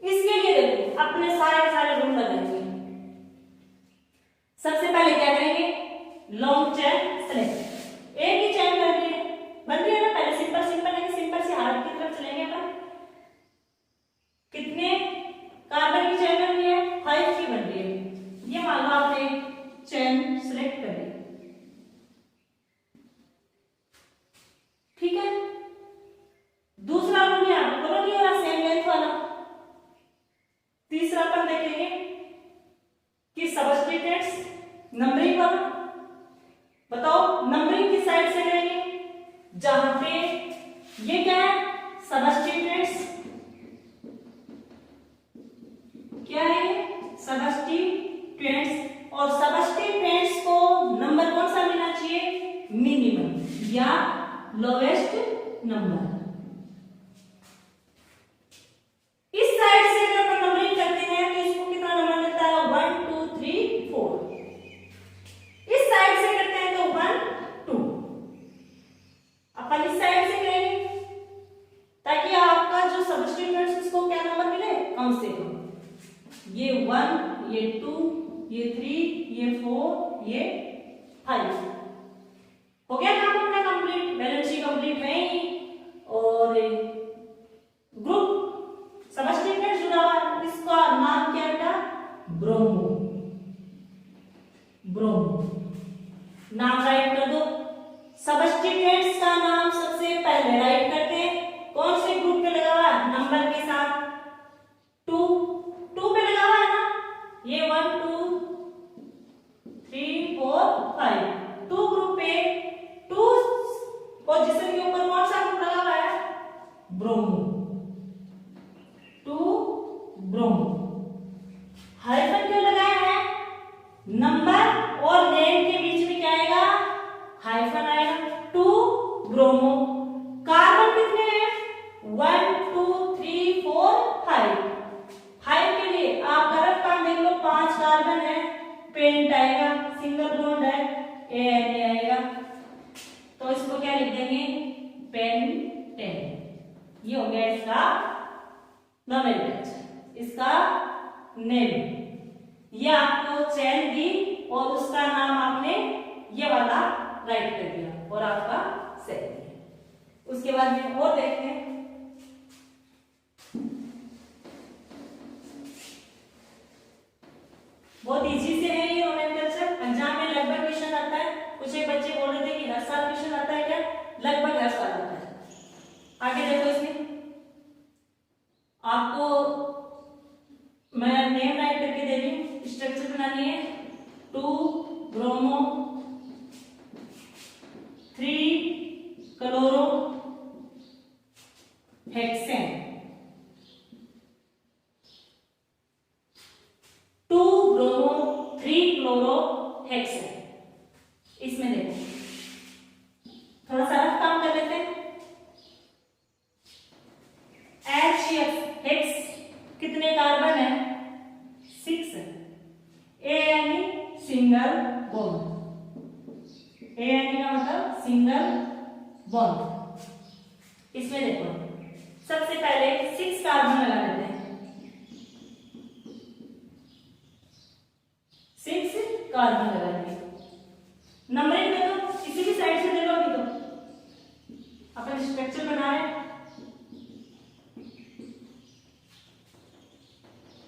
इसके लिए देखो अपने सारे रूल लगाएंगे। सबसे पहले क्या करेंगे, लॉन्ग चेन सेलेक्ट। एक ही चेन बन रही है ना, पहले सिंपल सिंपल से हार्ड की तरफ चलेंगे अपन। कितने कार्बन की चेन बन रही है, 5 की बन रही है। ये मान लो आपने चेन सिलेक्ट कर ली, ठीक है। दूसरा रूल यहां बोलो नहीं हो सेम लेंथ वाला। तीसरा अपन देखेंगे कि सबस्टिट्यूएंट्स नंबरिंग वाला। बताओ नंबरिंग किस साइड से करेंगे, जहां पे ये क्या है, सबस्टिट्यूएंट्स क्या है, सबस्टिट्यूएंट्स। और सबस्टिट्यूएंट्स को नंबर कौन सा मिलना चाहिए, मिनिमम या लोवेस्ट नंबर। इस साइड से अगर अपन नंबरिंग करते हैं तो इसको कितना नंबर मिलता है, 1 2 3 4। इस साइड से करते हैं तो 1 2। अपन इस साइड से करेंगे ताकि आपका जो सबस्टिट्यूएंट्स उसको क्या नंबर मिले, कम से कम। ये 1 ये 2 ये 3 ये 4 ये 5 हो गया काम अपना कंप्लीट। वैलेंसी कंप्लीट है ही और ग्रुप सबस्टिट्यूएंट जुड़ा हुआ, इसका नाम क्या था, ब्रोमो। नाम राइट कर दो। सबस्टिट्यूएंट्स का नाम सबसे पहले राइट करते हैं। कौन से ग्रुप पे लगा हुआ है, नंबर के साथ 2 पे लगा हुआ है ना, ये 1 2 3 4 5 2 ग्रुप पे 2 पोजीशन के ऊपर कौन सा ग्रुप लगा हुआ है, ब्रोमो, टू ब्रोमो। हाइफन क्यों लगाया है? नंबर और नेम के बीच में क्या आएगा? हाइफन आएगा। To bromo. कार्बन कितने हैं? 1 2 3 4 5। 5 के लिए आप गलत काम देख लो, 5 कार्बन है, पेंट आएगा, सिंगल बॉन्ड है, ANA आएगा। तो इसको क्या लिख देंगे? पेंटेन। ये हो गया इसका नोमेनक्लेचर, इसका नेम। ये आपको चेन दी और उसका नाम आपने ये वाला राइट कर दिया और आपका सेट। उसके बाद में और देखते हैं। बहुत इजी से है ये नोमेनक्लेचर, एग्जाम में लगभग क्वेश्चन आता है। कुछ एक बच्चे बोल रहे थे कि हर साल क्वेश्चन आता है, क्या? लगभग हर साल आता है। आगे देखो, इसमें आपको मैं नेम राइट करके दे रही हूँ, स्ट्रक्चर बनानी है। 2 bromo 3 chloro hexane, 2 bromo 3 chloro hexane. इसमें देखो थोड़ा सा रफ काम कर लेते हैं। हेक्स कितने कार्बन है? 6 है। ANE सिंगल बॉन्ड, ANE का मतलब सिंगल बॉन्ड। इसमें देखो सबसे पहले 6 कार्बन लगा लेते हैं। 6 कार्बन लगा लेंगे। नंबरिंग देखो, किसी भी साइड से दे लो। अभी तो अपन स्ट्रक्चर बना रहे हैं,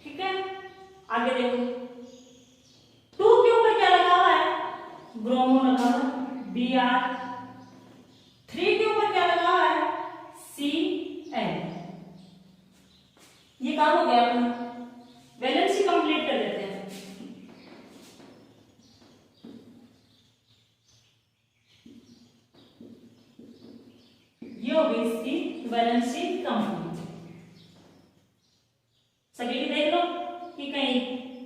ठीक है। आगे देखो 2 के ऊपर क्या लगा हुआ है? ब्रोमो लगा हुआ है, Br। 3 के ऊपर क्या लगा हुआ है? Cn। ये काम हो गया अपना। वैलेंसी कंप्लीट कर देते हैं। ये हो गई इसकी वैलेंसी कंप्लीट। सभी की देख लो कि कहीं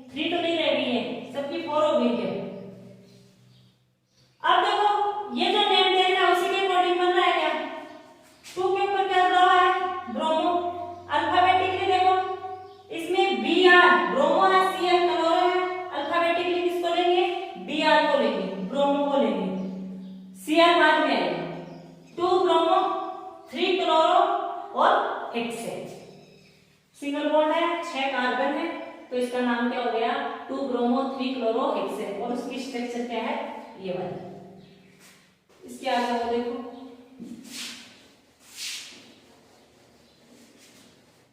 3 तो नहीं रह गई है, सबकी 4 हो गई है। अब देखो ये जो नेम दे रहा है उसी के अकॉर्डिंग बन रहा है क्या? 2 के ऊपर क्या रहा है? ब्रोमो। अल्फाबेटिकली देखो, इसमें Br ब्रोमो है, Cl क्लोरो है। अल्फाबेटिकली किसको लेंगे? Br को लेंगे, ब्रोमो को लेंगे, Cl बाद में आएगा। 2 ब्रोमो 3 क्लोरो और हेक्सेन। सिंगल बॉन्ड है, 6 कार्बन है, तो इसका नाम क्या हो गया? 2 ब्रोमो 3 क्लोरो हेक्सेन। और उसकी स्ट्रक्चर क्या है? ये वाला। इसके आगे वो देखो,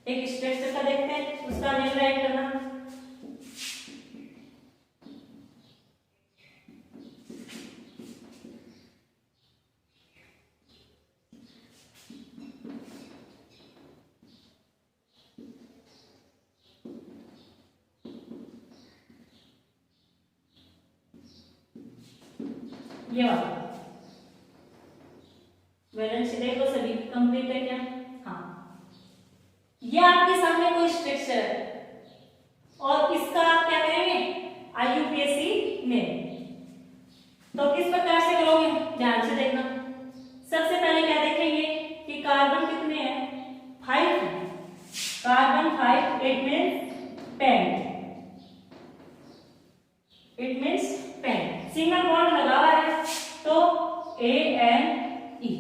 एक स्ट्रक्चर का देखते हैं, उसका नेम राइट करना। ये वाला वैलेंसी देख लो, सभी कंप्लीट है क्या? हाँ। ये आपके सामने कोई स्ट्रक्चर है और इसका आप क्या करेंगे? IUPAC में। तो किस प्रकार से करोगे? ध्यान से देखना। सबसे पहले क्या देखेंगे कि कार्बन कितने हैं? 5 है। Carbon 5, it means pent, it means pent. Single bond लगा हुआ है तो ANE।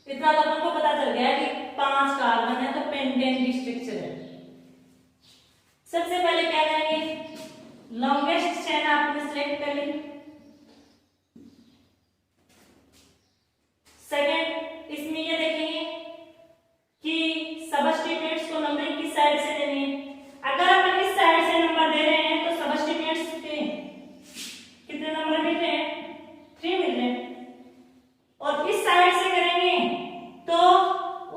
इतना तो अपन को पता चल गया कि 5 कार्बन है तो पेंटेन की स्ट्रक्चर है। सबसे पहले क्या करेंगे? लॉन्गेस्ट चेन आपने सिलेक्ट कर ली। सेकंड, इसमें ये देखेंगे कि सबस्टिट्यूएंट्स को नंबरिंग किस साइड से देनी है। अगर अपन इस साइड से नंबर दे रहे हैं तो सबस्टिट्यूएंट्स कितने नंबर मिल रहे हैं? 3 मिल रहे हैं। और इस साइड से करेंगे तो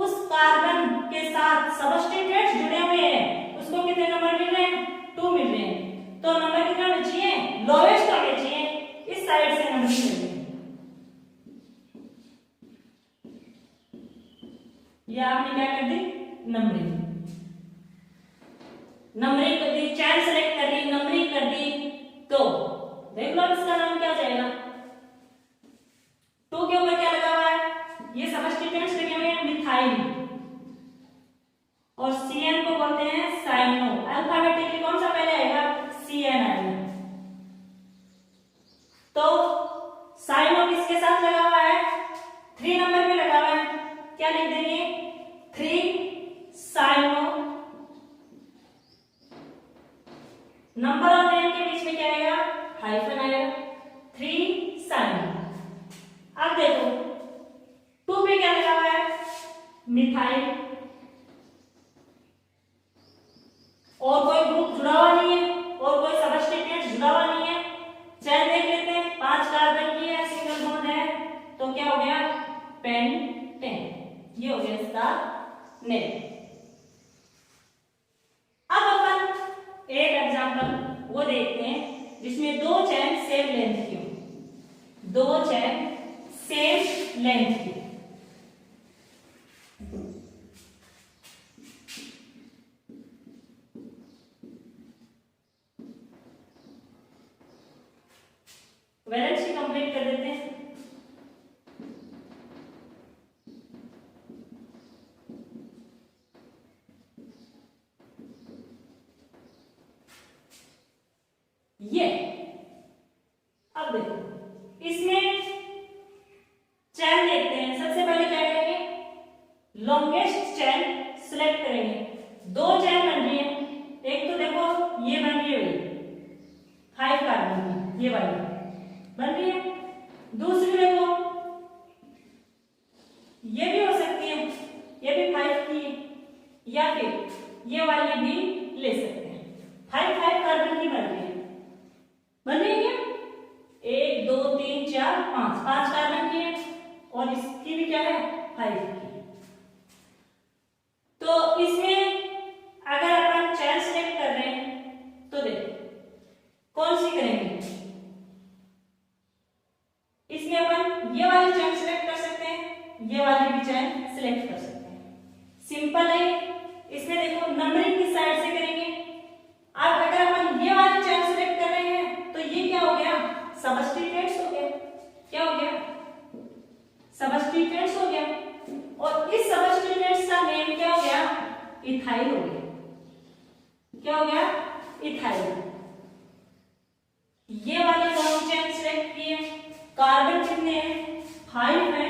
उस कार्बन के साथ सबस्टिट्यूएंट्स जुड़े हुए हैं, उसको कितने नंबर मिल रहे हैं? 2 मिल रहे हैं। तो नंबर कितना चाहिए? लोएस्ट होने चाहिए। ये आपने क्या कर दी, नंबरिंग कर दी, चैन सेलेक्ट कर दी, नंबरिंग कर दी, तो देख लो इसका नाम क्या हो जाएगा। 2 के ऊपर क्या लगा हुआ है, ये सबस्टिट्यूएंट्स लगे हुए हैं, मिथाइल और CN को बोलते हैं साइनो। अल्फाबेटिकली कौन सा पहले आएगा, CN आएगा। तो साइनो किसके साथ लगा हुआ है, 3 नंबर पे लगा हुआ है, क्या लिख देंगे, 3 साइनो। नंबर और नेम के बीच में क्या आएगा, हाइफन आएगा, 3 साइनो। अब देखो 2 पे क्या लगा हुआ है, मिथाइल, और कोई ग्रुप जुड़ा हुआ नहीं है और कोई सबस्टिट्यूएंट जुड़ा हुआ नहीं है। चैन देख लेते हैं, 5 कार्बन की है, सिंगल बॉन्ड है, तो क्या हो गया, पेंटेन। ये हो गया इसका नेम। अब अपन एक एग्जांपल वो देखते हैं जिसमें 2 चैन सेम लेंथ की हो, 2 चैन सेम लेंथ की। वैलेंसी कंप्लीट कर देते हैं। ये अब देखो इसमें चैन देखते हैं। सबसे पहले क्या करेंगे, लॉन्गेस्ट चैन सिलेक्ट करेंगे। 2 चैन बन रही है, एक तो देखो ये बन रही है 5 कार्बन की, ये वाली बन रही है। दूसरी देखो ये भी हो सकती है, ये भी 5 की है, या फिर ये वाली भी ले सकते हैं। 5 कार्बन की बन रही है, बन रही है क्या, 1 2 3 4 5 कार्बन की है, और इसकी भी क्या है, 5 की। तो इसमें अगर अपन चैन सेलेक्ट कर रहे हैं तो देखो कौन सी करेंगे, इसमें अपन ये वाली चैन सिलेक्ट कर सकते हैं, ये वाली भी चैन सिलेक्ट कर सकते हैं। सिंपल है। इसमें देखो नंबरिंग किस साइड से करेंगे। अब अगर अपन ये वाली चैन सिलेक्ट कर रहे हैं तो ये क्या हो गया, सबस्टिट्यूएंट्स हो गया। क्या हो गया, सबस्टिट्यूएंट्स हो गया, और इस सबस्टिट्यूएंट्स का नेम क्या हो गया, इथाइल हो गया। क्या हो गया, इथाइल। ये वाली कौन चैन सिलेक्ट की है, कार्बन कितने हैं, 5 है,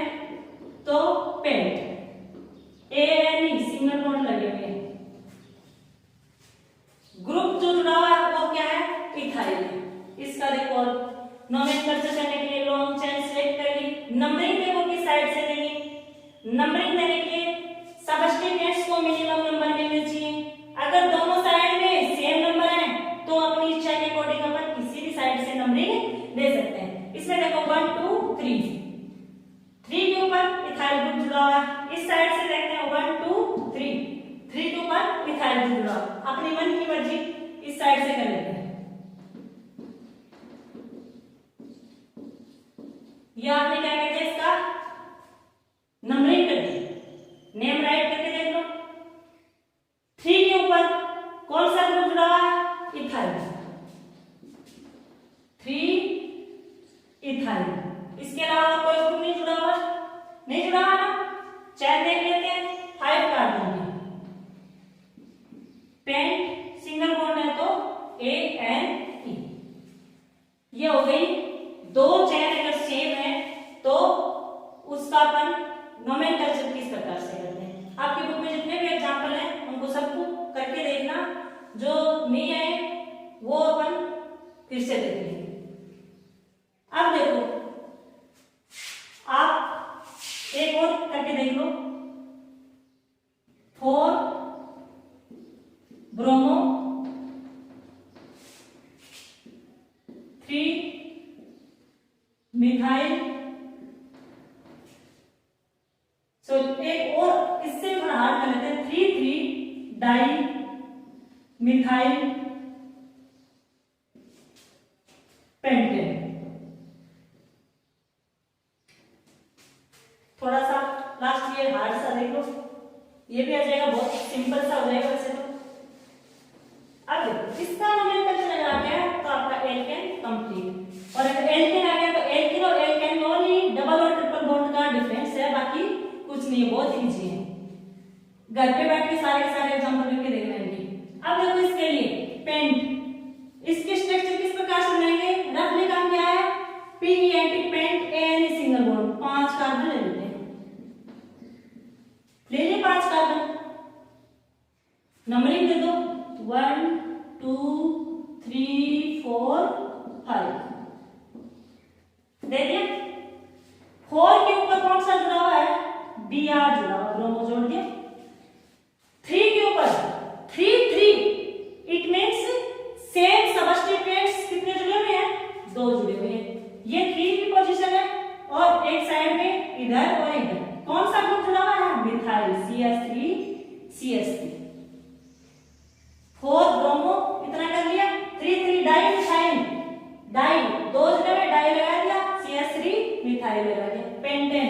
तो पेंट ANE सिंगल बॉन्ड लगे हुए हैं। ग्रुप जो जुड़ा हुआ है वो क्या है, इथाइल। इसका देखो नोमेनक्लेचर करने के लिए लॉन्ग चैन सिलेक्ट कर ली। नंबरिंग देखो किस साइड से देंगे, नंबरिंग देने के लिए सबस्टिट्यूएंट्स को मिनिमम नंबर मिलना चाहिए। अगर दोनों साइड में सेम नंबर है तो अपनी इच्छा के अकॉर्डिंग अपन किसी भी साइड से नंबरिंग दे सकते हैं। इसमें देखो 1 2 3 के ऊपर इथाइल ग्रुप जुड़ा हुआ है। इस साइड से देखते हैं 1 2 3 के ऊपर इथाइल ग्रुप जुड़ा हुआ है। अपनी मन की मर्जी इस साइड से कर लेते हैं। ये आपने क्या कहते हैं, इसका नंबरिंग कर दी, नेम राइट करके देख लो। 3 के ऊपर कौन सा ग्रुप जुड़ा हुआ है, इथाइल, 3 इथाइल। इसके अलावा कोई ग्रुप नहीं जुड़ा हुआ, नहीं जुड़ा हुआ ना। चैन देख लेते हैं, 5 कार्बन की, पेंट सिंगल बॉन्ड है तो ANE। ये हो गई 2 चैन अगर सेम है तो उसका अपन नोमेनक्लेचर किस प्रकार से करते हैं। आपकी बुक में जितने भी एग्जांपल हैं उनको सबको करके देखना, जो नहीं आए वो अपन फिर से देखेंगे। अब देखो आप एक और करके देख लो, 4 ब्रोमो, 3 मिथाइल। एक और इससे थोड़ा हार्ड कर लेते हैं, 3 डाई मिथाइल पेंटेन। थोड़ा सा लास्ट ये हार्ड सा देख लो, ये भी आ जाएगा, बहुत सिंपल सा हो जाएगा वैसे तो। अब देखो इसका नोमेनक्लेचर अगर आ गया तो आपका एल्केन कंप्लीट, और अगर एल्केन आ गया तो एल्किन और एल्केन में ओनली डबल और ट्रिपल बॉन्ड का डिफरेंस है, बाकी कुछ नहीं है, बहुत इजी है। घर पे बैठ के सारे के सारे एग्जांपल लिख के देख लेंगे। अब देखो इसके लिए पेंट, इसके स्ट्रक्चर किस प्रकार से बनाएंगे, रफली काम क्या है, PENT pent ane single bond, 5 carbon ले लेते हैं, ले लिए 5 कार्बन, नंबरिंग दे दो 1 2 3 4 5 दे दिया। 4 के ऊपर कौन सा जुड़ा हुआ है, Br जुड़ा हुआ, ब्रोमो जोड़ दिया। 3 के ऊपर 3 3, इट मींस सेम सबस्टिट्यूएंट्स कितने जुड़े हुए हैं, 2 जुड़े हुए हैं। ये 3 की पोजीशन है, और एक साइड में इधर और इधर कौन सा ग्रुप जुड़ा हुआ है, मिथाइल CH3 CH3। 4 ब्रोमो इतना कर लिया, 3 3 डाई मिथाइल, डाई 2 जुड़े हुए, डाई लगा दिया, CH3 मिथाइल लगा दिया, पेंटेन।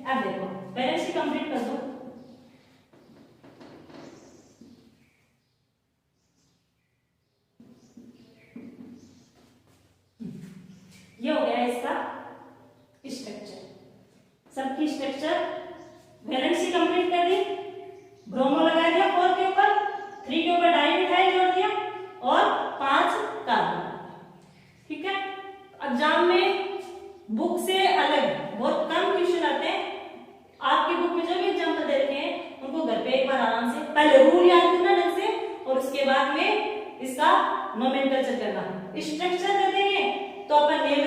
अब देखो बैलेंस कंप्लीट कर दो, ये हो गया इसका स्ट्रक्चर, सबकी स्ट्रक्चर वैलेंसी कंप्लीट कर दी, ब्रोमो लगा दिया 4 के ऊपर, 3 के ऊपर डाई मिथाइल जोड़ दिया, और 5 कार्बन। ठीक है, एग्जाम में बुक से अलग बहुत कम क्वेश्चन आते हैं, आपकी बुक में जो भी एग्जाम्पल दे रखे हैं उनको घर पे एक बार आराम से पहले रूल याद करना ढंग से, और उसके बाद में इसका नोमेनक्लेचर करना। स्ट्रक्चर दे देंगे तो अपन नेम